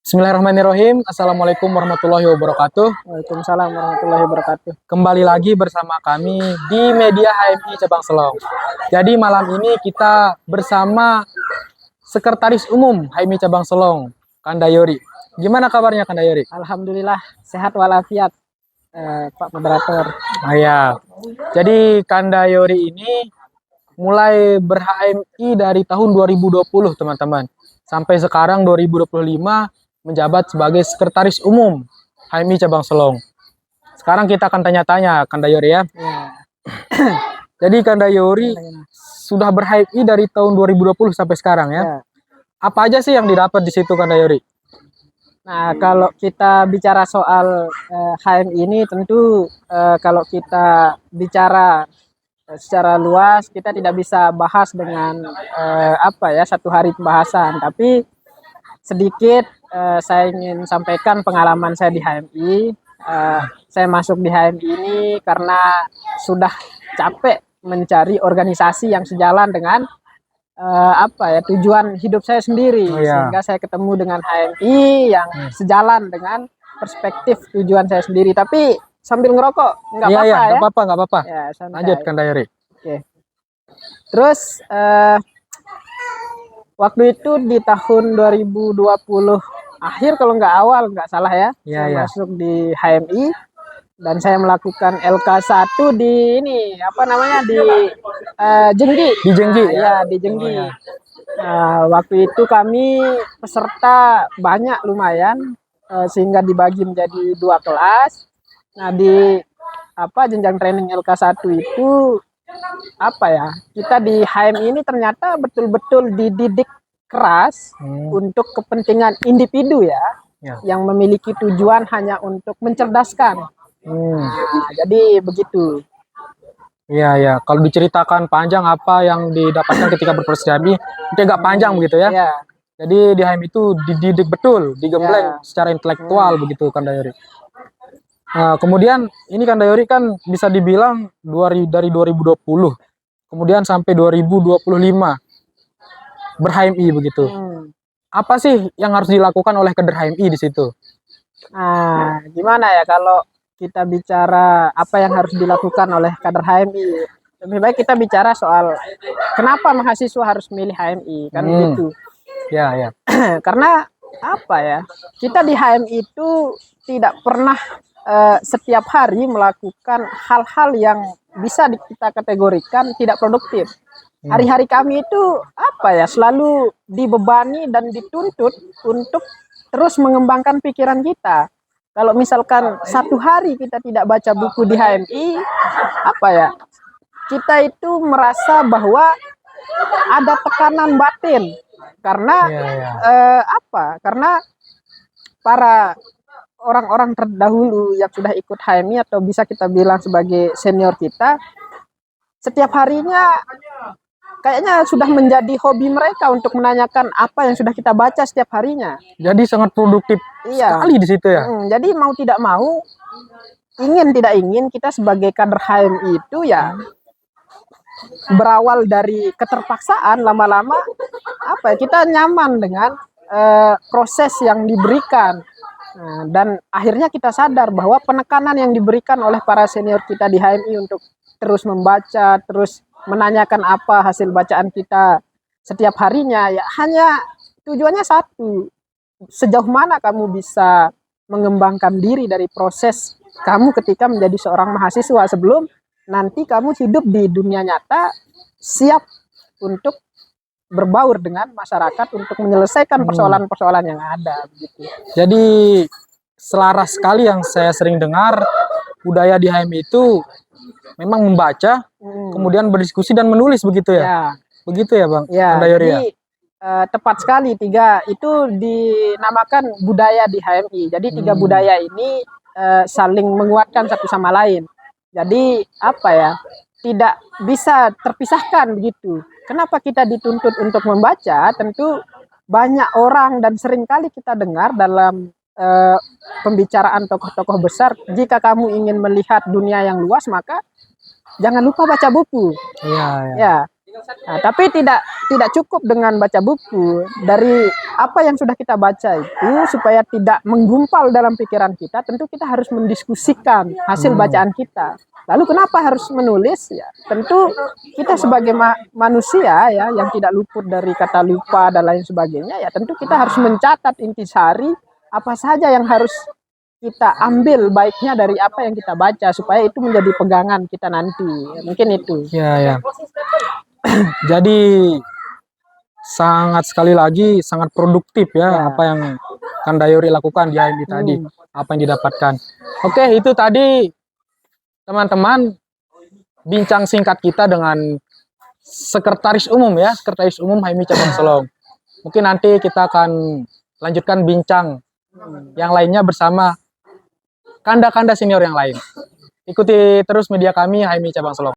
Bismillahirrahmanirrahim. Assalamualaikum warahmatullahi wabarakatuh. Waalaikumsalam warahmatullahi wabarakatuh. Kembali lagi bersama kami di Media HMI Cabang Selong. Jadi malam ini kita bersama Sekretaris Umum HMI Cabang Selong, Kanda Yori. Gimana kabarnya Kanda Yori? Alhamdulillah sehat walafiat, Pak Moderator. Nah, ya. Jadi Kanda Yori ini mulai ber-HMI dari tahun 2020 teman-teman. Sampai sekarang 2025 menjabat sebagai Sekretaris Umum HMI Cabang Selong. Sekarang kita akan tanya-tanya Kanda Yori ya. Jadi Kanda Yori sudah ber-HMI dari tahun 2020 sampai sekarang ya. Apa aja sih yang didapat di situ Kanda Yori? Nah, kalau kita bicara soal HMI ini tentu kalau kita bicara secara luas kita tidak bisa bahas dengan satu hari pembahasan, tapi sedikit saya ingin sampaikan pengalaman saya di HMI. Saya masuk di HMI ini karena sudah capek mencari organisasi yang sejalan dengan tujuan hidup saya sendiri. Sehingga saya ketemu dengan HMI yang sejalan dengan perspektif tujuan saya sendiri. Tapi sambil ngerokok nggak apa-apa ya? Nggak apa-apa. Ya, lanjut Kanda Yori. Oke. Terus waktu itu di tahun 2020 akhir kalau nggak awal, nggak salah ya, saya masuk di HMI dan saya melakukan LK1 di ini di Jenggi. Di Jenggi di Jenggi. Waktu itu kami peserta banyak lumayan, sehingga dibagi menjadi 2 kelas. Nah, di jenjang training LK1 itu kita di HMI ini ternyata betul-betul dididik keras untuk kepentingan individu yang memiliki tujuan hanya untuk mencerdaskan. Jadi begitu. Iya. Kalau diceritakan panjang apa yang didapatkan ketika berproses HMI, itu agak panjang begitu ya. Jadi di HMI itu dididik betul, digembleng secara intelektual begitu Kanda Yori. Nah, kemudian ini Kanda Yori kan bisa dibilang dari 2020 kemudian sampai 2025 ber-HMI begitu. Apa sih yang harus dilakukan oleh kader HMI di situ? Nah, gimana ya kalau kita bicara apa yang harus dilakukan oleh kader HMI? Lebih baik kita bicara soal kenapa mahasiswa harus milih HMI, kan gitu. Ya. Karena kita di HMI itu tidak pernah setiap hari melakukan hal-hal yang bisa kita kategorikan tidak produktif. Hari-hari kami itu selalu dibebani dan dituntut untuk terus mengembangkan pikiran kita. Kalau misalkan satu hari kita tidak baca buku di HMI, kita itu merasa bahwa ada tekanan batin karena karena para orang-orang terdahulu yang sudah ikut HMI atau bisa kita bilang sebagai senior kita, setiap harinya kayaknya sudah menjadi hobi mereka untuk menanyakan apa yang sudah kita baca setiap harinya. Jadi sangat produktif sekali di situ ya. Jadi mau tidak mau, ingin tidak ingin, kita sebagai kader HMI itu berawal dari keterpaksaan, lama-lama kita nyaman dengan proses yang diberikan. Dan akhirnya kita sadar bahwa penekanan yang diberikan oleh para senior kita di HMI untuk terus membaca, terus menanyakan apa hasil bacaan kita setiap harinya, hanya tujuannya satu, sejauh mana kamu bisa mengembangkan diri dari proses kamu ketika menjadi seorang mahasiswa sebelum nanti kamu hidup di dunia nyata siap untuk berbaur dengan masyarakat untuk menyelesaikan persoalan-persoalan yang ada begitu. Jadi selaras sekali yang saya sering dengar, budaya di HMI itu memang membaca, kemudian berdiskusi dan menulis begitu ya? Begitu ya Bang? Kanda Yori, jadi tepat sekali, 3 itu dinamakan budaya di HMI. Jadi 3 budaya ini saling menguatkan satu sama lain. Jadi tidak bisa terpisahkan begitu. Kenapa kita dituntut untuk membaca? Tentu banyak orang dan seringkali kita dengar dalam pembicaraan tokoh-tokoh besar, jika kamu ingin melihat dunia yang luas maka jangan lupa baca buku. Nah, tapi tidak cukup dengan baca buku. Dari apa yang sudah kita baca itu, supaya tidak menggumpal dalam pikiran kita, tentu kita harus mendiskusikan hasil bacaan kita. Lalu kenapa harus menulis? Ya, tentu kita sebagai manusia ya yang tidak luput dari kata lupa dan lain sebagainya, ya tentu kita harus mencatat intisari apa saja yang harus kita ambil baiknya dari apa yang kita baca supaya itu menjadi pegangan kita nanti. Mungkin itu. Ya, ya. Jadi sangat sekali lagi sangat produktif ya, apa yang Kandayori lakukan di HMI tadi, apa yang didapatkan. Oke, itu tadi teman-teman bincang singkat kita dengan Sekretaris Umum ya, Sekretaris Umum HMI Cabang Solong. Mungkin nanti kita akan lanjutkan bincang yang lainnya bersama kanda-kanda senior yang lain. Ikuti terus media kami HMI Cabang Solong.